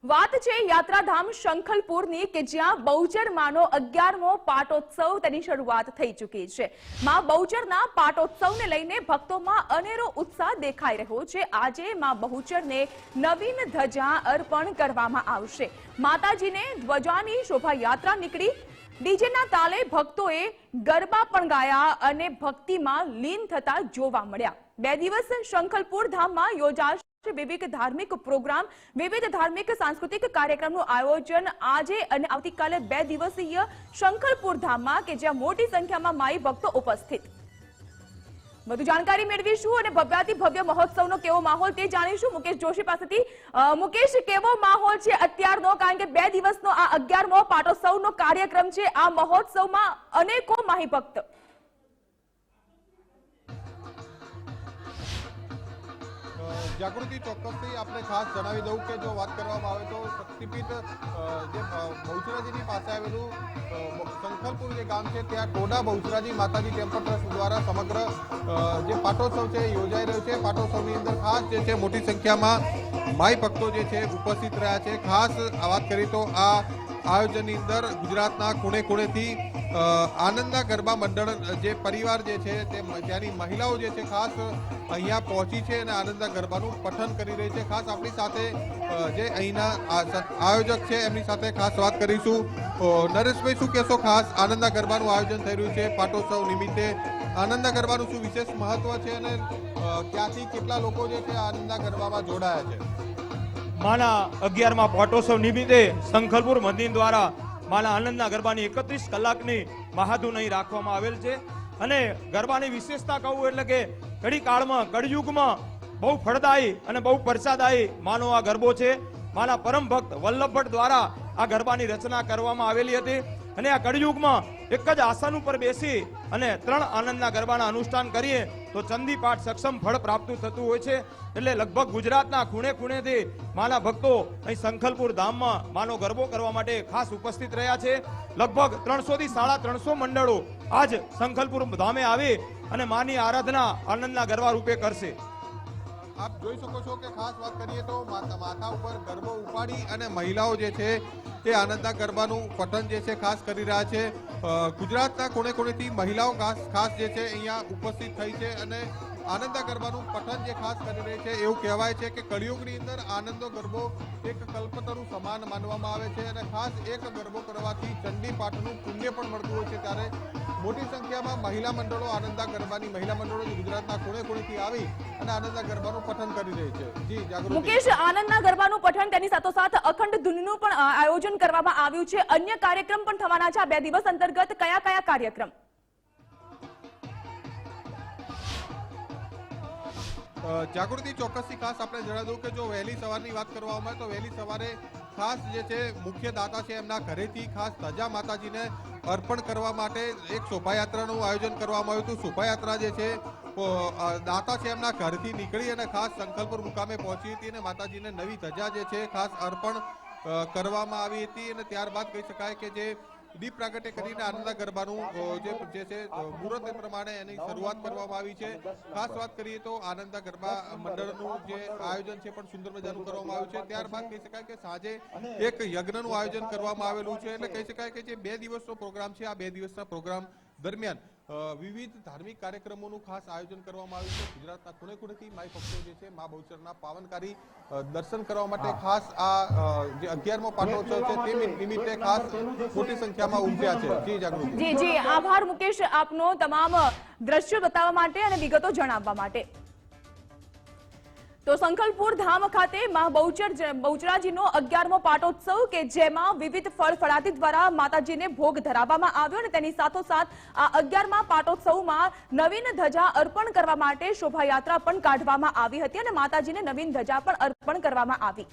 વાત છે યાત્રાધામ શંખલપુરની કે જ્યાં બહુચર માનો 11મો પાટોત્સવ તેની શરૂઆત થઈ ચૂકી છે। માં બહુચરના પાટોત્સવને લઈને ભક્તોમાં અનેરો ઉત્સાહ દેખાઈ રહ્યો છે। આજે માં બહુચરને નવીન ધજા અર્પણ કરવામાં આવશે। માતાજીને ધ્વજાની શોભાયાત્રા નીકળી, ડીજેના તાલે ભક્તોએ ગરબા પણ ગાયા અને ભક્તિમાં લીન થતા જોવા મળ્યા। 2 દિવસ શંખલપુર ધામમાં યોજાશે વિવિધ ધાર્મિક પ્રોગ્રામ, વિવિધ ધાર્મિક સાંસ્કૃતિક કાર્યક્રમનું આયોજન આજે અને આવતીકાલે 2 દિવસીય શંખલપુર ધામમાં કે જ્યાં મોટી સંખ્યામાં માઈ ભક્તો ઉપસ્થિત। વધુ જાણકારી મેળવીશું અને ભવ્યાતિ ભવ્ય મહોત્સવનો કેવો માહોલ તે જાણીશું મુકેશ જોશી પાસેથી। મુકેશ, કેવો માહોલ છે અત્યારનો? કારણ કે 2 દિવસનો આ 11મો પાટોત્સવનો કાર્યક્રમ છે। આ મહોત્સવમાં અનેકો માઈ ભક્ત જાગૃતિ ચોક્કસથી આપણે ખાસ જણાવી દઉં કે જો વાત કરવામાં આવે તો શક્તિપીઠ જે બહુચરાજીની પાસે આવેલું શંખલપુર જે ગામ છે ત્યાં ટોડા બહુચરાજી માતાજી ટેમ્પલ ટ્રસ્ટ દ્વારા સમગ્ર જે પાટોત્સવ છે યોજાઈ રહ્યો છે। પાટોત્સવની અંદર ખાસ જે છે મોટી સંખ્યામાં માઈ ભક્તો જે છે ઉપસ્થિત રહ્યા છે। ખાસ વાત કરીએ તો આ આયોજનની અંદર ગુજરાતના ખૂણે ખૂણેથી આનંદના ગરબા મંડળ જે પરિવાર જે છે તે ત્યાંની મહિલાઓ જે છે ખાસ અહીંયા પહોંચી છે અને આનંદના ગરબાનું પઠન કરી રહી છે। ખાસ આપણી સાથે જે અહીંના આયોજક છે એમની સાથે ખાસ વાત કરીશું। નરેશભાઈ, શું કહેશો? ખાસ આનંદના ગરબાનું આયોજન થઈ રહ્યું છે પાટોત્સવ નિમિત્તે, આનંદના ગરબાનું શું વિશેષ મહત્વ છે અને ક્યાંથી કેટલા લોકો જે છે આનંદના ગરબામાં જોડાયા છે? માના 11મા પાટોત્સવ નિમિત્તે શંખલપુર મંદિર દ્વારા માના આનંદના ગરબાની 31 કલાકની મહાધૂન અહીં રાખવામાં આવેલ છે। અને ગરબાની વિશેષતા કહું એટલે કે કડી કાળમાં, કળયુગમાં બહુ ફળદાયી અને બહુ પ્રસાદાયી માનો આ ગરબો છે। માના પરમ ભક્ત વલ્લભ ભટ્ટ દ્વારા આ ગરબાની રચના કરવામાં આવેલી હતી અને આ કળયુગમાં એક જ આસન ઉપર બેસી અને 3 આનંદના ગરબાના અનુષ્ઠાન કરીએ તો ચંદી પાઠ સક્ષમ ફળ પ્રાપ્ત થતું હોય છે। એટલે લગભગ ગુજરાતના ખૂણે ખૂણેથી માના ભક્તો અહીં શંખલપુર ધામમાં માનો ગરબો કરવા માટે ખાસ ઉપસ્થિત રહ્યા છે। લગભગ 300 થી 350 મંડળો આજ શંખલપુર ધામે આવી અને માની આરાધના આનંદના ગરબા રૂપે કરશે। આપ જોઈ શકો છો કે ખાસ વાત કરીએ તો માથા ઉપર ગરબો ઉપાડી અને મહિલાઓ જે છે તે આનંદના ગરબાનું પઠન જે છે ખાસ કરી રહ્યા છે। ગુજરાતના ખૂણે ખૂણેથી મહિલાઓ ખાસ જે છે અહીંયા ઉપસ્થિત થઈ છે અને આનંદના ગરબાનું પઠન જે ખાસ કરી રહી છે। એવું કહેવાય છે કે કળિયુગની અંદર આનંદનો ગરબો એક કલ્પતરુ સમાન માનવામાં આવે છે અને ખાસ એક ગરબો કરવાથી ચંડી પાઠનું પુણ્ય પણ મળતું હોય છે। ત્યારે મોટી સંખ્યામાં મહિલા મંડળો આનંદના ગરબાની મહિલા મંડળો ગુજરાતના ખૂણે ખૂણેથી આવી અને આનંદના ગરબાનું પઠન કરી રહી છે। જી જાગૃતિ। મુકેશ, આનંદના ગરબાનું પઠન તેની સાથોસાથ અખંડ ધૂનનું પણ આયોજન કરવામાં આવ્યું છે। અન્ય કાર્યક્રમ પણ થવાના છે આ 2 દિવસ અંતર્ગત। કયા કયા કાર્યક્રમ? જાગૃતિ ચોક્કસથી ખાસ આપણે જણાવી દઉં કે જો વહેલી સવારની વાત કરવામાં આવે તો વહેલી સવારે ખાસ જે છે મુખ્ય દાતા છે એમના ઘરેથી ખાસ ધજા માતાજીને અર્પણ કરવા માટે એક શોભાયાત્રાનું આયોજન કરવામાં આવ્યું હતું। શોભાયાત્રા જે છે દાતા છે એમના ઘરથી નીકળી અને ખાસ શંખલપુર મુકામે પહોંચી હતી અને માતાજીને નવી ધજા જે છે ખાસ અર્પણ કરવામાં આવી હતી અને ત્યારબાદ કહી શકાય કે જે દીપ પ્રાગટ્ય કરીને આનંદના ગરબાનું જે છે મુહૂર્ત પ્રમાણે એની શરૂઆત કરવામાં આવી છે। ખાસ વાત કરીએ તો આનંદના ગરબા મંડળનું જે આયોજન છે પણ સુંદર મજાનું કરવામાં આવ્યું છે। ત્યારબાદ કહી શકાય કે સાંજે એક યજ્ઞનું આયોજન કરવામાં આવેલું છે। એટલે કહી શકાય કે જે 2 દિવસનો પ્રોગ્રામ છે આ 2 દિવસના પ્રોગ્રામ દરમિયાન વિવિધ ધાર્મિક કાર્યક્રમોનું ખાસ આયોજન કરવામાં આવ્યું છે। ગુજરાતના ખૂણે ખૂણેથી માઈ ભક્તો જે છે મા બહુચરના પાવનકારી દર્શન કરવા માટે ખાસ આ જે 11મો પાટોત્સવ છે તે નિમિત્તે ખાસ મોટી સંખ્યામાં ઉમટ્યા છે। જી જાગૃતિ। જી, આભાર મુકેશ આપનો તમામ દ્રશ્યો બતાવવા માટે અને વિગતો જણાવવા માટે। તો શંખલપુર ધામ ખાતે મા બહુચરાજીનો 11મો પાટોત્સવ કે જેમાં વિવિધ ફળફળાદી દ્વારા માતાજીને ભોગ ધરાવવામાં આવ્યો અને તેની સાથોસાથ આ 11મા પાટોત્સવમાં નવીન ધજા અર્પણ કરવા માટે શોભાયાત્રા પણ કાઢવામાં આવી હતી અને માતાજીને નવીન ધજા પણ અર્પણ કરવામાં આવી।